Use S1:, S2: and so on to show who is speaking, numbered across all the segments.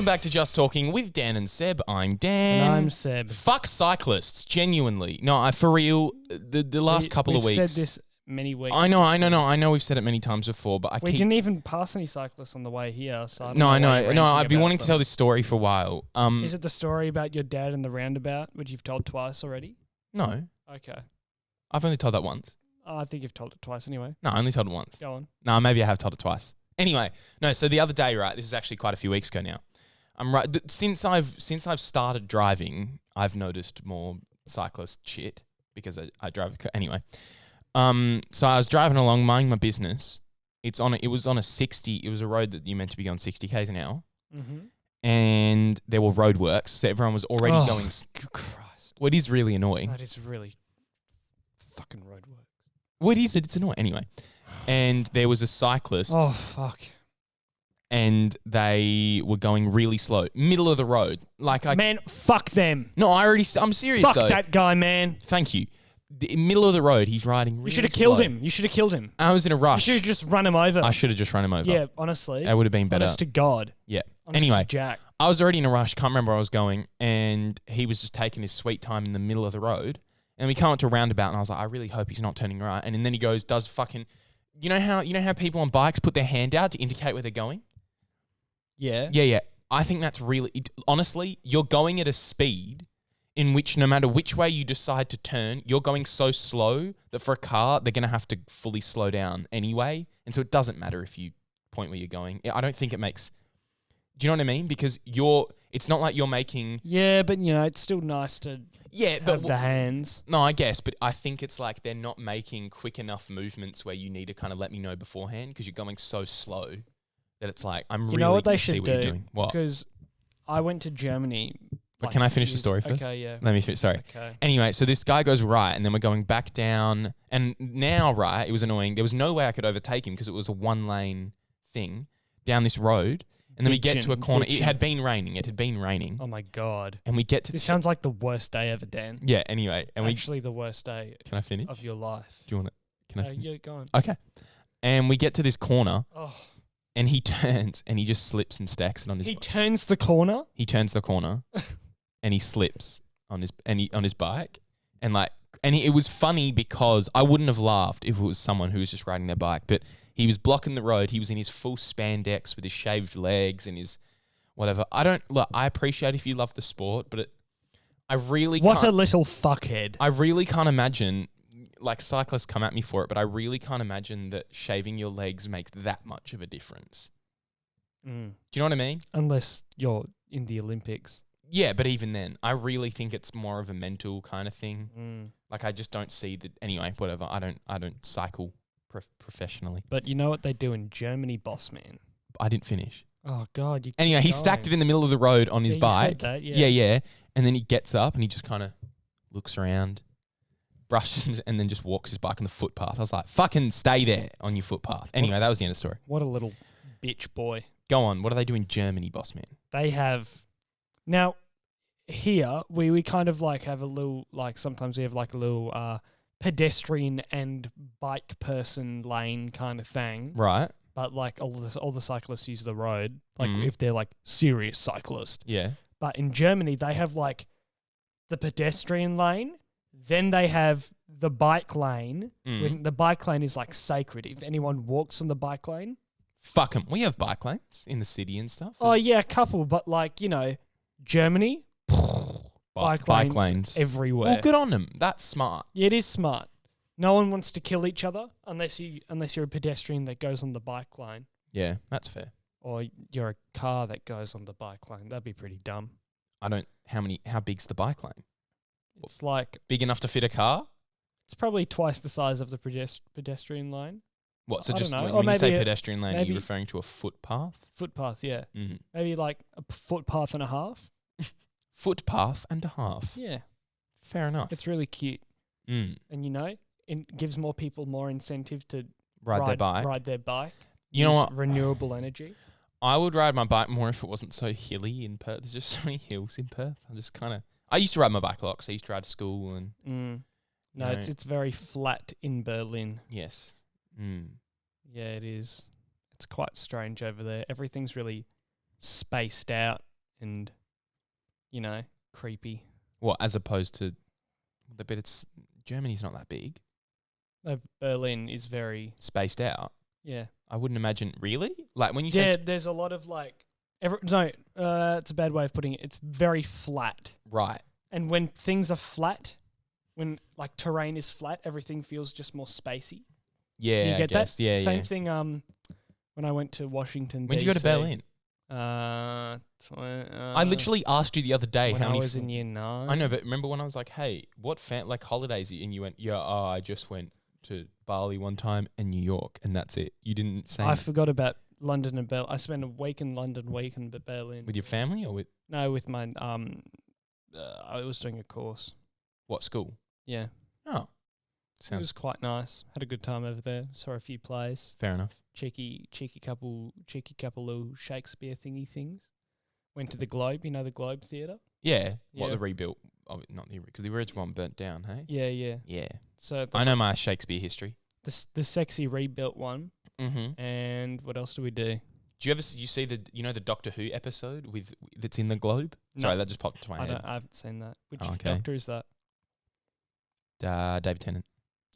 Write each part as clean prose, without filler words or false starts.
S1: Welcome back to Just Talking with Dan and Seb. I'm Dan.
S2: And I'm Seb.
S1: Fuck cyclists, genuinely. No, for real, the last couple of weeks.
S2: We've said this many weeks.
S1: I know we've said it many times before, but
S2: we didn't even pass any cyclists on the way here. So I don't
S1: I
S2: know.
S1: know. I've been wanting to tell this story for a while.
S2: Is it the story about your dad and the roundabout, which you've told twice already?
S1: No.
S2: Okay.
S1: I've only told that once.
S2: Oh, I think you've told it twice anyway.
S1: No, I only told it once.
S2: Go on.
S1: No, maybe I have told it twice. Anyway, no, so the other day, right, this is actually quite a few weeks ago now. I'm right. Since I've started driving, I've noticed more cyclist shit because I drive anyway. So I was driving along, minding my business. It was on a 60. It was a road that you meant to be going 60 k's an hour, and there were roadworks, so everyone was already going.
S2: Christ!
S1: What is really annoying?
S2: That is really fucking roadworks.
S1: What is it? It's annoying anyway. And there was a cyclist.
S2: Oh fuck!
S1: And they were going really slow, middle of the road.
S2: Man, fuck them.
S1: No, I'm serious
S2: fuck
S1: though.
S2: That guy, man.
S1: Thank you. The middle of the road, he's riding really slow.
S2: You should have killed him. You should have killed him.
S1: I was in a rush.
S2: You should have just run him over.
S1: I should have just run him over.
S2: Yeah, honestly.
S1: It would have been better.
S2: Honest to God.
S1: Yeah.
S2: Honest
S1: anyway,
S2: Jack.
S1: I was already in a rush. Can't remember where I was going. And he was just taking his sweet time in the middle of the road. And we come up to a roundabout and I was like, I really hope he's not turning right. And then he does fucking... You know how people on bikes put their hand out to indicate where they're going?
S2: Yeah.
S1: Yeah. I think that's really... honestly, you're going at a speed in which no matter which way you decide to turn, you're going so slow that for a car, they're going to have to fully slow down anyway. And so it doesn't matter if you point where you're going. I don't think it makes... Do you know what I mean? Because it's not like you're making...
S2: Yeah, but, it's still nice to have the hands.
S1: No, I guess, but I think it's like they're not making quick enough movements where you need to kind of let me know beforehand because you're going so slow that it's like, I'm really...
S2: You know what they
S1: see
S2: should
S1: what
S2: do?
S1: you're doing. What?
S2: Because I went to Germany...
S1: But can I finish the story first?
S2: Okay, yeah.
S1: Let me finish. Sorry.
S2: Okay.
S1: Anyway, so this guy goes right, and then we're going back down. And now, right, it was annoying. There was no way I could overtake him because it was a one-lane thing down this road. And then we get to a corner. It had been raining.
S2: Oh, my God.
S1: And we get to...
S2: This sounds like the worst day ever, Dan.
S1: Yeah, anyway. And
S2: Actually, the worst day
S1: Can I finish?
S2: of your life.
S1: Do you want it? Can I finish?
S2: Yeah, go on.
S1: Okay. And we get to this corner.
S2: Oh.
S1: And he turns and he just slips and stacks it on his...
S2: He turns the corner?
S1: He turns the corner. And he slips on his bike, and it was funny because I wouldn't have laughed if it was someone who was just riding their bike, but he was blocking the road. He was in his full spandex with his shaved legs and his whatever. I appreciate if you love the sport, but a little fuckhead. I really can't imagine, cyclists come at me for it, but I really can't imagine that shaving your legs makes that much of a difference. Do you know what I mean?
S2: Unless you're in the Olympics.
S1: Yeah, but even then, I really think it's more of a mental kind of thing. I just don't see that. Anyway, whatever. I don't cycle professionally.
S2: But you know what they do in Germany, boss man?
S1: I didn't finish.
S2: Oh God!
S1: Anyway, he stacked it in the middle of the road on his bike.
S2: You said that, yeah.
S1: Yeah. And then he gets up and he just kind of looks around, brushes, and then just walks his bike on the footpath. I was like, "Fucking stay there on your footpath." Anyway, that was the end of the story.
S2: What a little bitch boy.
S1: Go on. What do they do in Germany, boss man?
S2: They have. Now, here, we kind of have a little, sometimes we have a little pedestrian and bike person lane kind of thing.
S1: Right.
S2: But all the cyclists use the road, if they're serious cyclists.
S1: Yeah.
S2: But in Germany, they have the pedestrian lane, then they have the bike lane. When the bike lane is sacred. If anyone walks on the bike lane.
S1: Fuck 'em. We have bike lanes in the city and stuff.
S2: Oh, yeah, a couple, but Germany, bike lanes everywhere.
S1: Well, good on them. That's smart.
S2: Yeah, it is smart. No one wants to kill each other unless you're a pedestrian that goes on the bike lane.
S1: Yeah, that's fair.
S2: Or you're a car that goes on the bike lane. That'd be pretty dumb.
S1: How big's the bike lane?
S2: It's
S1: big enough to fit a car?
S2: It's probably twice the size of the pedestrian lane.
S1: What? So
S2: I
S1: just
S2: don't know.
S1: when you say pedestrian lane, are you referring to a footpath?
S2: Footpath, yeah.
S1: Mm-hmm.
S2: Maybe a footpath and a half.
S1: Footpath and a half.
S2: Yeah.
S1: Fair enough.
S2: It's really cute.
S1: And
S2: it gives more people more incentive to
S1: ride their bike. You know what?
S2: Renewable energy.
S1: I would ride my bike more if it wasn't so hilly in Perth. There's just so many hills in Perth. I used to ride my bike a lot, so I used to ride to school and...
S2: No, it's very flat in Berlin.
S1: Yes.
S2: Yeah, it is. It's quite strange over there. Everything's really spaced out. and, creepy.
S1: What, as opposed to, but it's Germany's not that big.
S2: Berlin is very
S1: Spaced out.
S2: yeah.
S1: I wouldn't imagine. Really? Like when you
S2: Yeah,
S1: say
S2: there's a lot of it's a bad way of putting it. It's very flat.
S1: right.
S2: And when things are flat, when like terrain is flat, everything feels just more spacey.
S1: Yeah,
S2: Do you get
S1: I guess.
S2: that?
S1: Yeah,
S2: Same
S1: yeah.
S2: thing. When I went to Washington,
S1: When did you go to
S2: DC,
S1: Berlin?
S2: I
S1: I literally asked you the other day
S2: when
S1: how
S2: I
S1: many.
S2: was in year 9.
S1: I know, but remember when I was like, "Hey, what holidays?" And you went, "Yeah, I just went to Bali one time and New York, and that's it." You didn't say
S2: I forgot about London and Berlin. I spent a week in London, week in Berlin.
S1: with your family or with
S2: No, with my I was doing a course.
S1: what school?
S2: Yeah,
S1: Oh,
S2: it
S1: sounds
S2: was quite nice. Had a good time over there. Saw a few plays.
S1: fair enough.
S2: Cheeky couple little Shakespeare thingy things. Went to the Globe. You know the Globe Theatre.
S1: Yeah, what
S2: Yeah.
S1: the rebuilt? Oh, not the because the original one burnt down. Hey.
S2: Yeah, yeah.
S1: Yeah,
S2: So
S1: I know my Shakespeare history.
S2: the sexy rebuilt one.
S1: Mm-hmm.
S2: And what else do we do?
S1: Do you ever you see the the Doctor Who episode with that's in the Globe? Sorry,
S2: No.
S1: that just popped into my head.
S2: I haven't seen that. Which
S1: Oh, okay.
S2: Doctor is that?
S1: David Tennant.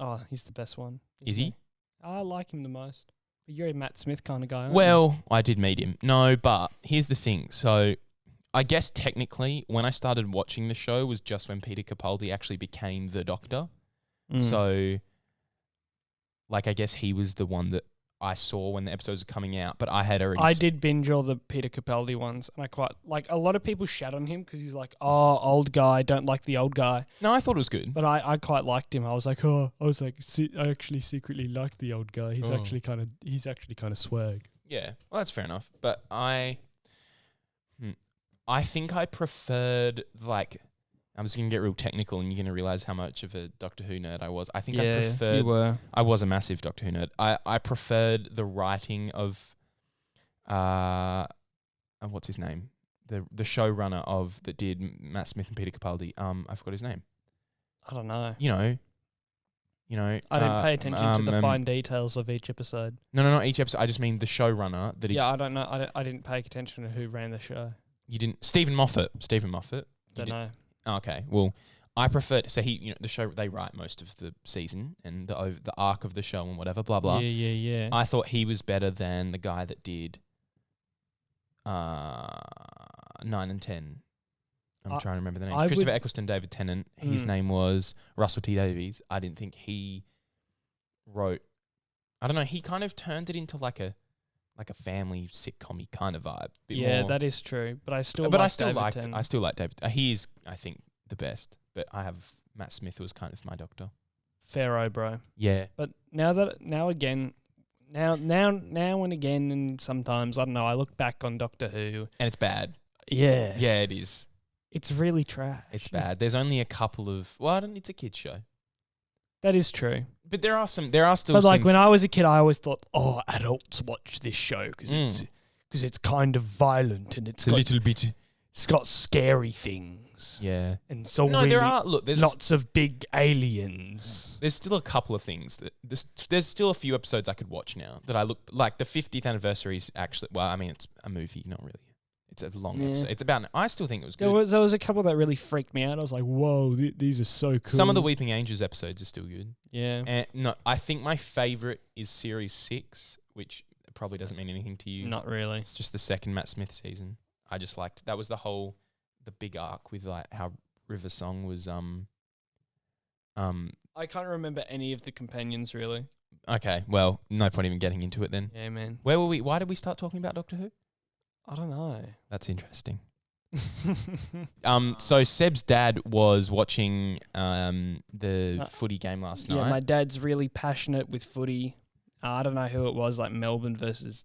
S2: Oh, he's the best one.
S1: Is
S2: isn't
S1: he?
S2: I like him the most. But you're a Matt Smith kind of guy, aren't you?
S1: Well, I did meet him. No, but here's the thing. So, I guess technically, when I started watching the show was just when Peter Capaldi actually became the Doctor.
S2: Mm.
S1: So, like, I guess he was the one that I saw when the episodes were coming out, but I had already.
S2: I did binge all the Peter Capaldi ones, and I quite like. A lot of people shat on him because he's like, "Oh, old guy, don't like the old guy."
S1: No, I thought it was good.
S2: But I quite liked him. I was like, I actually secretly like the old guy. He's
S1: Oh.
S2: actually kind of swag.
S1: Yeah, well, that's fair enough. But I think I preferred like. I'm just gonna get real technical, and you're gonna realize how much of a Doctor Who nerd I was. I think I preferred.
S2: you were.
S1: I was a massive Doctor Who nerd. I preferred the writing of, what's his name, the showrunner of that did Matt Smith and Peter Capaldi. I forgot his name.
S2: I don't know.
S1: You know.
S2: I didn't pay attention to the
S1: um,
S2: fine details of each episode.
S1: No, not each episode. I just mean the showrunner that.
S2: Yeah, I don't know. I didn't pay attention to who ran the show.
S1: You didn't. Stephen Moffat. You
S2: Don't know.
S1: Okay, well, I preferred. So he, the show they write most of the season and the arc of the show and whatever, blah blah.
S2: Yeah.
S1: I thought he was better than the guy that did 9 and 10. I'm trying to remember the names. Christopher Eccleston, David Tennant. His name was Russell T Davies. I didn't think he wrote. I don't know. He kind of turned it into like a family sitcom-y kind of vibe.
S2: Yeah,
S1: more.
S2: that is true. But I still.
S1: But
S2: like
S1: I still
S2: David
S1: liked.
S2: Tennant.
S1: I still like David. He is, I think, the best. But I have Matt Smith was kind of my Doctor.
S2: Pharaoh, bro.
S1: Yeah.
S2: But now and again, and sometimes I don't know. I look back on Doctor Who.
S1: And it's bad.
S2: Yeah.
S1: Yeah, it is.
S2: It's really trash.
S1: It's bad. There's only a couple of. Well, it's a kids show.
S2: That is true.
S1: But there are still.
S2: But like when I was a kid, I always thought, "Oh, adults watch this show because it's kind of violent and
S1: it's a little bit.
S2: It's got scary things.
S1: Yeah.
S2: And so
S1: no, there are. Look, there's
S2: lots of big aliens.
S1: There's still a couple of things that there's still a few episodes I could watch now that I look like the 50th anniversary is actually. Well, I mean, it's a movie, not really. It's a long episode. It's about. I still think it was good.
S2: There was a couple that really freaked me out. I was like, "Whoa, these are so cool."
S1: Some of the Weeping Angels episodes are still good.
S2: Yeah.
S1: And no, I think my favorite is Series 6, which probably doesn't mean anything to you.
S2: Not really.
S1: It's just the second Matt Smith season. I just liked that was the big arc with like how River Song was
S2: I can't remember any of the companions really.
S1: Okay, well, no point even getting into it then.
S2: Yeah, man.
S1: Where were we? Why did we start talking about Doctor Who?
S2: I don't know.
S1: That's interesting. So Seb's dad was watching the footy game last night.
S2: Yeah, my dad's really passionate with footy. I don't know who it was, like Melbourne versus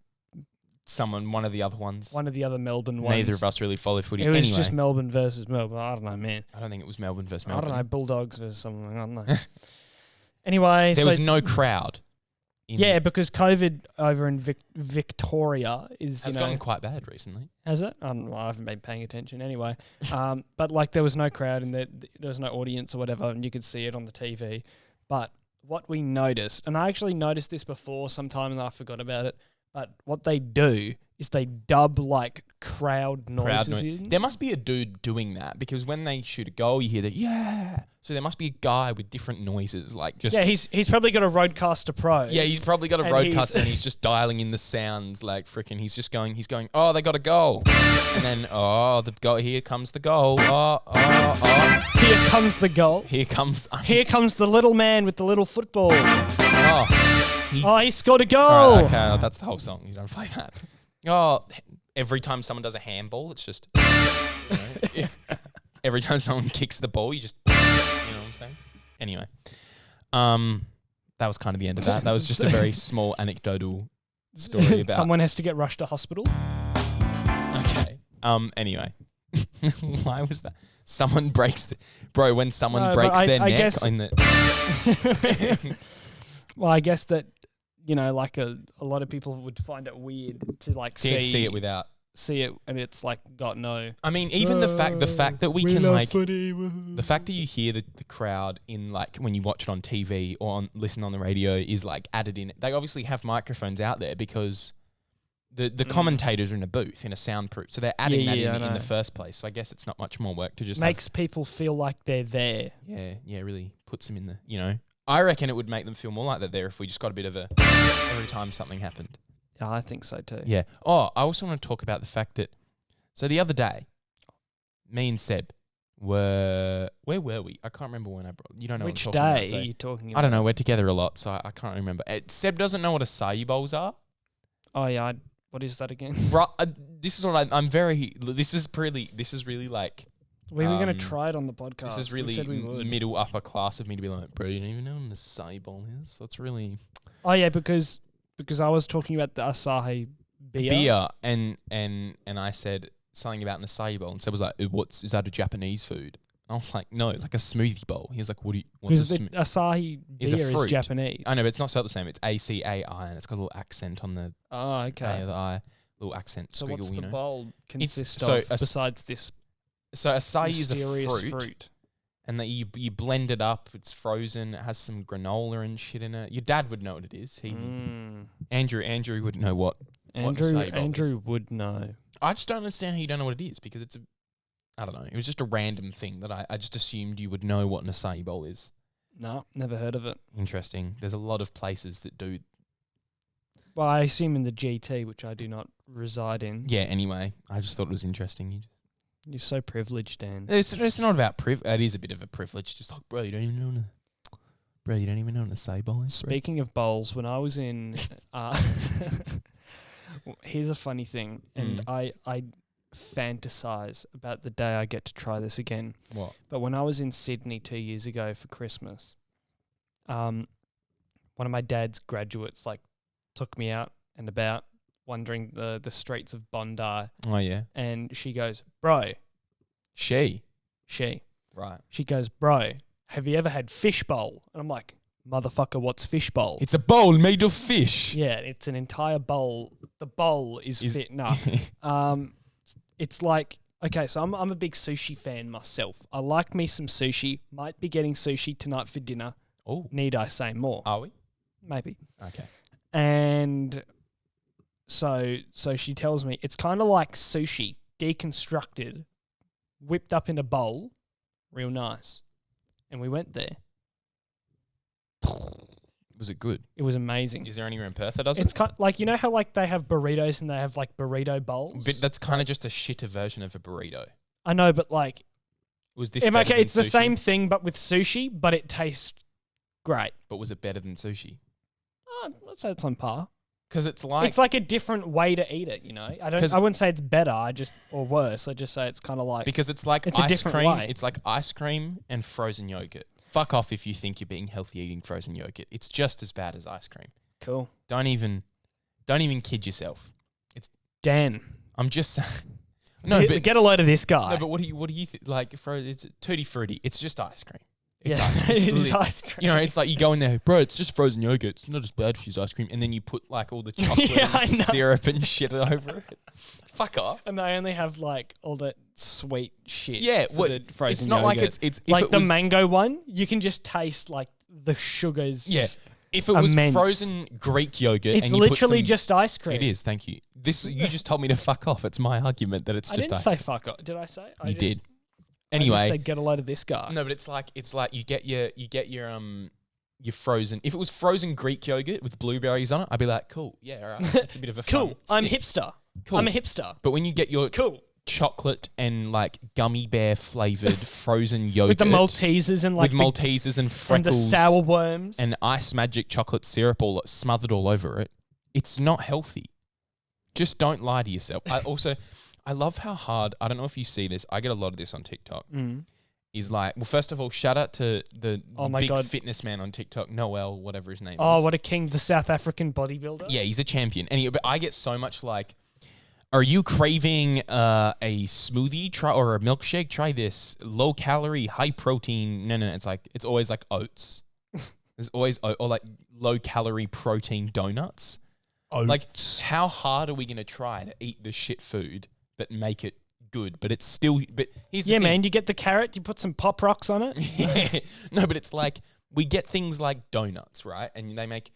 S1: one of the other ones.
S2: one of the other Melbourne ones.
S1: Neither of us really follow footy.
S2: It was
S1: anyway,
S2: just Melbourne versus Melbourne. I don't know, man.
S1: I don't think it was Melbourne versus
S2: I
S1: Melbourne.
S2: don't know, Bulldogs versus something. I don't know. Anyway,
S1: there was no crowd.
S2: Yeah, because COVID over in Victoria
S1: has gotten quite bad recently.
S2: Has it? I don't know. I haven't been paying attention anyway. But like there was no crowd and there was no audience or whatever, and you could see it on the TV. But what we noticed, and I actually noticed this before sometime and I forgot about it, But what they do is they dub like crowd noises in.
S1: There must be a dude doing that because when they shoot a goal, you hear that, yeah. So there must be a guy with different noises, like just.
S2: Yeah, he's probably got a Rodecaster Pro.
S1: Yeah, he's probably got a Rodecaster and he's just dialing in the sounds like freaking. He's going, oh, they got a goal. And then, oh, the goal, here comes the goal. Oh.
S2: Here comes the goal.
S1: Here comes
S2: the little man with the little football. He scored a goal.
S1: All right, okay, that's the whole song. You don't play that. Oh, every time someone does a handball, it's just. Every time someone kicks the ball, you just. You know what I'm saying? Anyway, that was kind of the end of that. That was just a very small anecdotal story about.
S2: Someone has to get rushed to hospital.
S1: Okay. Anyway, why was that? Someone breaks bro. When someone breaks their neck
S2: guess,
S1: in the.
S2: Well, I guess that. Like a lot of people would find it weird to like
S1: see it without
S2: see it, and it's like got no.
S1: I mean, even the fact that we can like the fact that you hear the crowd in like when you watch it on TV or listen on the radio is like added in. They obviously have microphones out there because the commentators are in a booth in a soundproof, so they're adding that in the first place. So I guess it's not much more work to just
S2: makes people feel like they're there.
S1: Yeah, really puts them in the I reckon it would make them feel more like they're there if we just got a bit of a every time something happened.
S2: Yeah, I think so too.
S1: Yeah. Oh, I also want to talk about the fact that so the other day, me and Seb where were we? I can't remember when I brought. You don't know
S2: which
S1: what I'm talking
S2: day
S1: about, so
S2: are you talking about?
S1: I don't know. We're together a lot, so I can't remember. Seb doesn't know what acai bowls are.
S2: Oh yeah, what is that again?
S1: Right. This is what I'm very. This is really like.
S2: We were going to try it on the podcast.
S1: This is really middle upper class of me to be like, bro, you don't even know what an acai bowl is? That's really...
S2: Oh, yeah, because I was talking about the acai beer.
S1: And I said something about an acai bowl, and Seb was like, is that a Japanese food? And I was like, no, like a smoothie bowl. He was like, what's a smoothie?
S2: Acai beer is Japanese.
S1: I know, but it's not spelled the same. It's ACAI, and it's got a little accent on the
S2: okay.
S1: A, the I, little accent.
S2: So
S1: squiggle,
S2: what's the bowl consist
S1: so
S2: of besides this?
S1: So acai is a
S2: mysterious
S1: fruit, and that you blend it up. It's frozen. It has some granola and shit in it. Your dad would know what it is. Andrew would know what.
S2: Andrew would know.
S1: I just don't understand how you don't know what it is because I don't know. It was just a random thing that I just assumed you would know what an acai bowl is.
S2: No, never heard of it.
S1: Interesting. There's a lot of places that do.
S2: Well, I assume in the GT, which I do not reside in.
S1: Yeah. Anyway, I just thought it was interesting.
S2: You're so privileged, Dan.
S1: It's not about it is a bit of a privilege. Just like, bro, you don't even know what an acai bowl is.
S2: Speaking of bowls, when I was in, here's a funny thing, and I fantasize about the day I get to try this again.
S1: What?
S2: But when I was in Sydney 2 years ago for Christmas, one of my dad's graduates like took me out and about, wandering the streets of Bondi.
S1: Oh, yeah.
S2: And she goes, bro.
S1: She.
S2: Right. She goes, bro, have you ever had fish bowl? And I'm like, motherfucker, what's fish bowl?
S1: It's a bowl made of fish.
S2: Yeah, it's an entire bowl. The bowl is fit. No. It's like, okay, so I'm a big sushi fan myself. I like me some sushi. Might be getting sushi tonight for dinner.
S1: Oh.
S2: Need I say more?
S1: Are we?
S2: Maybe.
S1: Okay.
S2: And... So she tells me it's kind of like sushi, deconstructed, whipped up in a bowl, real nice. And we went there.
S1: Was it good?
S2: It was amazing.
S1: Is there anywhere in Perth that does it?
S2: It's kind like, you know how like they have burritos and they have like burrito bowls?
S1: But that's kind of just a shitter version of a burrito.
S2: I know, but like...
S1: Was this better than
S2: it's the
S1: sushi?
S2: same thing but with sushi, but it tastes great.
S1: But was it better than sushi?
S2: I'd say it's on par.
S1: Because it's like
S2: a different way to eat it, you know. I wouldn't say it's better, or worse. I just say it's kind of like
S1: because it's like
S2: it's a different
S1: cream.
S2: way.
S1: It's like ice cream and frozen yogurt. Fuck off if you think you're being healthy eating frozen yogurt. It's just as bad as ice cream.
S2: Cool.
S1: Don't even kid yourself. It's
S2: Dan.
S1: I'm just saying.
S2: No, but get a load of this guy.
S1: No, but what do you think? Like, it's tutti frutti. It's just ice cream. It's
S2: ice cream.
S1: You know, it's like you go in there, bro, it's just frozen yogurt. It's not as bad for you ice cream. And then you put like all the chocolate and syrup and shit over it. Fuck off.
S2: And they only have like all that sweet shit.
S1: Yeah,
S2: for the frozen
S1: it's not
S2: yogurt.
S1: like it's
S2: like the mango one, you can just taste like the sugars.
S1: Yes. If it was
S2: immense.
S1: frozen Greek yogurt,
S2: It's
S1: and you
S2: literally
S1: put some,
S2: just ice cream.
S1: It is. Thank you. You just told me to fuck off. It's my argument that it's
S2: I
S1: just
S2: didn't
S1: ice
S2: say
S1: cream.
S2: fuck off. Did I say?
S1: You did.
S2: I
S1: Anyway,
S2: just said get a load of this guy.
S1: no, but it's like you get your frozen. If it was frozen Greek yogurt with blueberries on it, I'd be like, cool, yeah, all right. It's a bit of a
S2: Cool.
S1: fun.
S2: I'm
S1: Sick.
S2: hipster.
S1: Cool.
S2: I'm a hipster.
S1: But when you get your
S2: Cool.
S1: chocolate and like gummy bear flavored frozen yogurt
S2: With the Maltesers and like
S1: with Maltesers and
S2: and the
S1: freckles
S2: sour worms.
S1: and ice magic chocolate syrup all smothered all over it, it's not healthy. Just don't lie to yourself. I love how hard. I don't know if you see this. I get a lot of this on TikTok. Is like, well, first of all, shout out to the big fitness man on TikTok, Noel, whatever his name is.
S2: Oh, what a king! The South African bodybuilder.
S1: Yeah, he's a champion. But I get so much like, are you craving a smoothie or a milkshake? Try this low calorie, high protein. No. It's always like oats. There's always or like low calorie protein donuts.
S2: Oats.
S1: Like, how hard are we gonna try to eat the shit food but make it good? But it's still. But here's the thing.
S2: Man. You get the carrot. You put some pop rocks on it.
S1: Yeah. No, but it's like we get things like donuts, right? And they make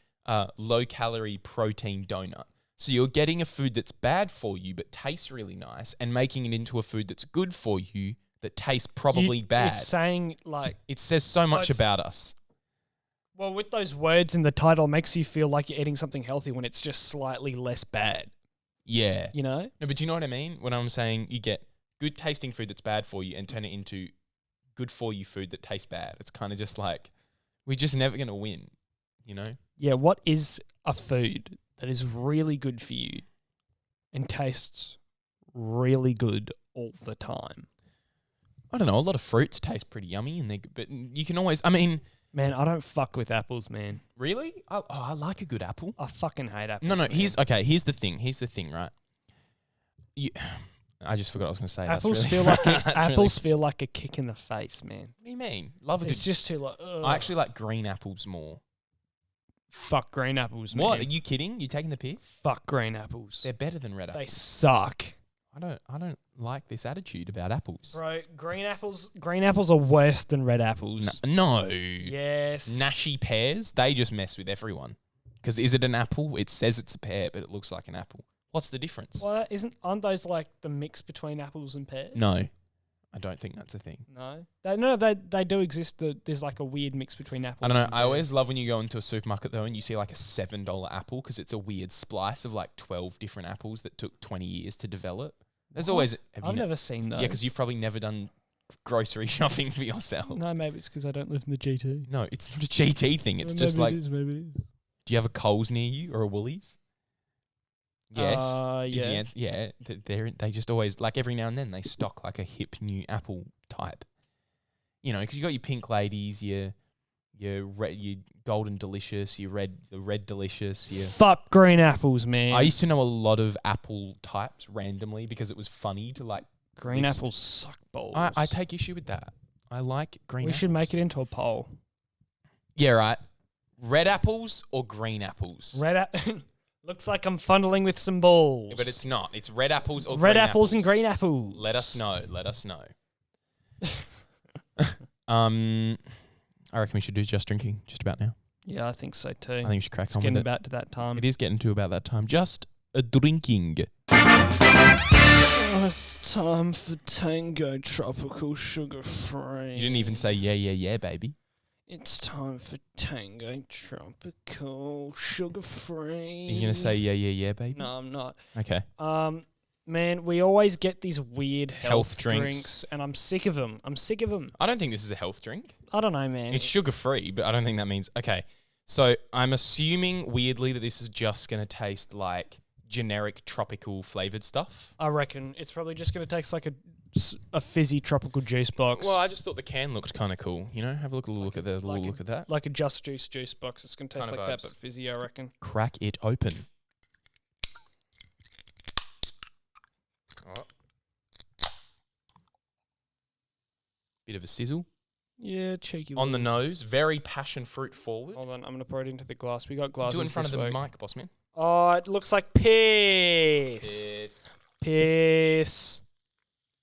S1: low calorie protein donut. So you're getting a food that's bad for you but tastes really nice and making it into a food that's good for you that tastes probably bad.
S2: It's saying like...
S1: It says so much about us.
S2: Well, with those words in the title, it makes you feel like you're eating something healthy when it's just slightly less bad.
S1: Yeah.
S2: You know?
S1: No, but you know what I mean? When I'm saying you get good tasting food that's bad for you and turn it into good for you food that tastes bad. It's kind of just like, we're just never going to win, you know?
S2: Yeah, what is a food that is really good for you and tastes really good all the time?
S1: I don't know. A lot of fruits taste pretty yummy, but you can always. I mean,
S2: man, I don't fuck with apples, man.
S1: Really? I like a good apple.
S2: I fucking hate apples.
S1: No.
S2: Man.
S1: Here's the thing, right? I just forgot what I was going to say.
S2: Apples feel like a kick in the face, man.
S1: What do you mean?
S2: It's just too like. Ugh.
S1: I actually like green apples more.
S2: Fuck green apples, man.
S1: What? Are you kidding? You taking the piss?
S2: Fuck green apples.
S1: They're better than red apples.
S2: They suck.
S1: I don't like this attitude about apples.
S2: Bro, green apples are worse than red apples.
S1: No.
S2: Yes.
S1: Nashy pears, they just mess with everyone. Because is it an apple? It says it's a pear, but it looks like an apple. What's the difference?
S2: Well, aren't those like the mix between apples and pears?
S1: No. I don't think that's a thing.
S2: No, they do exist. There's like a weird mix between apples.
S1: I don't know.
S2: And
S1: I always love when you go into a supermarket though and you see like a $7 apple because it's a weird splice of like 12 different apples that took 20 years to develop. There's always.
S2: I've never seen those.
S1: Yeah, because you've probably never done grocery shopping for yourself.
S2: No, maybe it's because I don't live in the GT.
S1: No, it's not a GT thing. It's just like.
S2: Maybe it is.
S1: Do you have a Coles near you or a Woolies? Yes.
S2: Yeah.
S1: Is the answer. Yeah. They just always, like every now and then, they stock like a hip new apple type. You know, because you got your pink ladies, your golden delicious, the red delicious.
S2: Fuck green apples, man.
S1: I used to know a lot of apple types randomly because it was funny to like.
S2: Green apples suck balls.
S1: I take issue with that. I like green apples.
S2: We should make it into a poll.
S1: Yeah, right. Red apples or green apples?
S2: Looks like I'm funneling with some balls.
S1: Yeah, but it's not. It's red apples or
S2: red
S1: green
S2: apples and green apples.
S1: Let us know. I reckon we should do just drinking just about now.
S2: Yeah, I think so too.
S1: I think we should crack
S2: it's
S1: on with
S2: getting
S1: it.
S2: about to that time.
S1: It is getting to about that time. Just a drinking.
S2: It's time for Tango Tropical Sugar Free.
S1: You didn't even say yeah, baby.
S2: It's time for Tango Tropical Sugar Free.
S1: Are you gonna say yeah, baby?
S2: No, I'm not.
S1: Okay.
S2: Man, we always get these weird health
S1: drinks,
S2: and I'm sick of them.
S1: I don't think this is a health drink.
S2: I don't know, man.
S1: It's sugar free, but I don't think that means okay. So I'm assuming weirdly that this is just gonna taste like generic tropical flavored stuff.
S2: I reckon it's probably just gonna taste like a fizzy tropical juice box.
S1: Well, I just thought the can looked kind of cool. You know, have a look at that.
S2: Like a Just juice box. It's gonna taste
S1: Kinda
S2: like that,
S1: vibes.
S2: but fizzy. I reckon.
S1: Crack it open. Oh. Bit of a sizzle.
S2: Yeah, cheeky.
S1: On the nose, very passion fruit forward.
S2: Hold on, I'm gonna pour it into the glass. We got glasses.
S1: Do it in front of the
S2: week.
S1: mic, boss man.
S2: Oh, it looks like piss. Piss.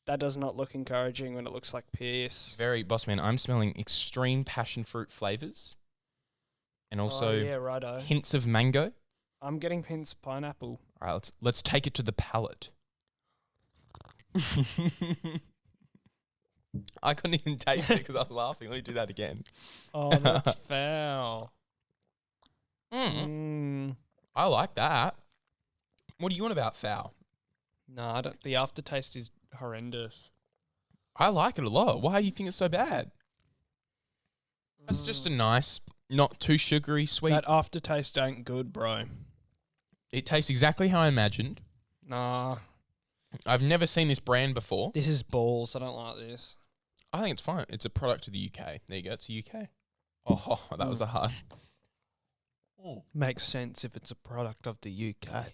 S2: That does not look encouraging when it looks like piss.
S1: Very, boss man, I'm smelling extreme passion fruit flavors. and also
S2: yeah, righto.
S1: hints of mango.
S2: I'm getting hints of pineapple.
S1: All right, let's take it to the palate. I couldn't even taste it because I was laughing. Let me do that again.
S2: Oh, that's foul.
S1: I like that. What do you want about foul?
S2: No, I don't. The aftertaste is horrendous.
S1: I like it a lot. Why do you think it's so bad? It's just a nice, not too sugary, sweet.
S2: That aftertaste ain't good, bro.
S1: It tastes exactly how I imagined.
S2: Nah.
S1: I've never seen this brand before.
S2: This is balls. I don't like this.
S1: I think it's fine. It's a product of the UK. There you go. It's the UK. Oh, that was a hard.
S2: Makes sense if it's a product of the UK.